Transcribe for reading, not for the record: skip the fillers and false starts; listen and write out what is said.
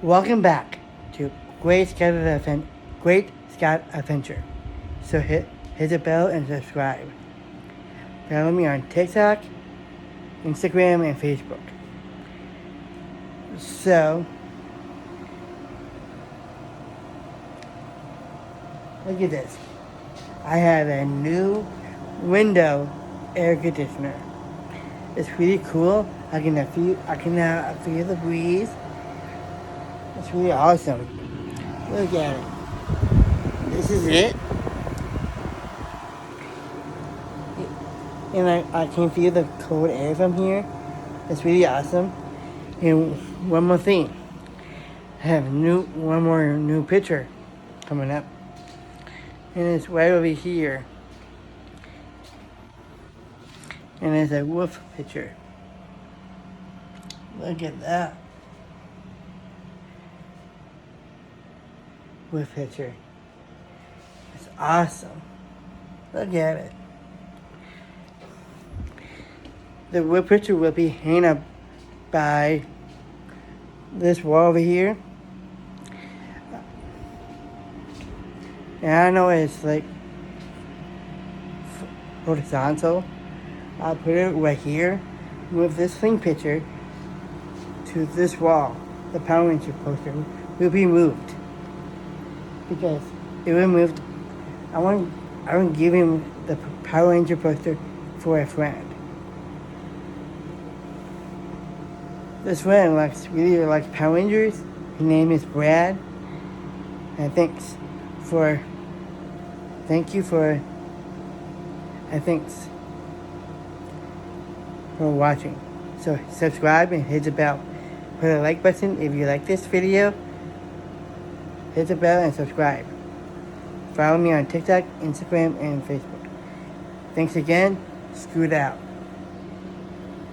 Welcome back to Great Scout Adventure. So hit the bell and subscribe. Follow me on TikTok, Instagram, and Facebook. So, look at this. I have a new window air conditioner. It's really cool. I can feel the breeze. It's really awesome. Look at it. This is it. And I can feel the cold air from here. It's really awesome. And one more thing. I have one more new picture coming up. And it's right over here. And it's a wolf picture. Look at that. Wolf picture. It's awesome. Look at it. The wolf picture will be hanging up by this wall over here. And I know it's like horizontal. I'll put it right here. Move this thing picture to this wall. The Power Ranger poster will be moved because it will move. I want to give him the Power Ranger poster for a friend. This friend really likes Power Rangers. His name is Brad. And thanks for watching. So subscribe and hit the bell. Put a like button if you like this video. Hit the bell and subscribe. Follow me on TikTok, Instagram, and Facebook. Thanks again. Scoot out.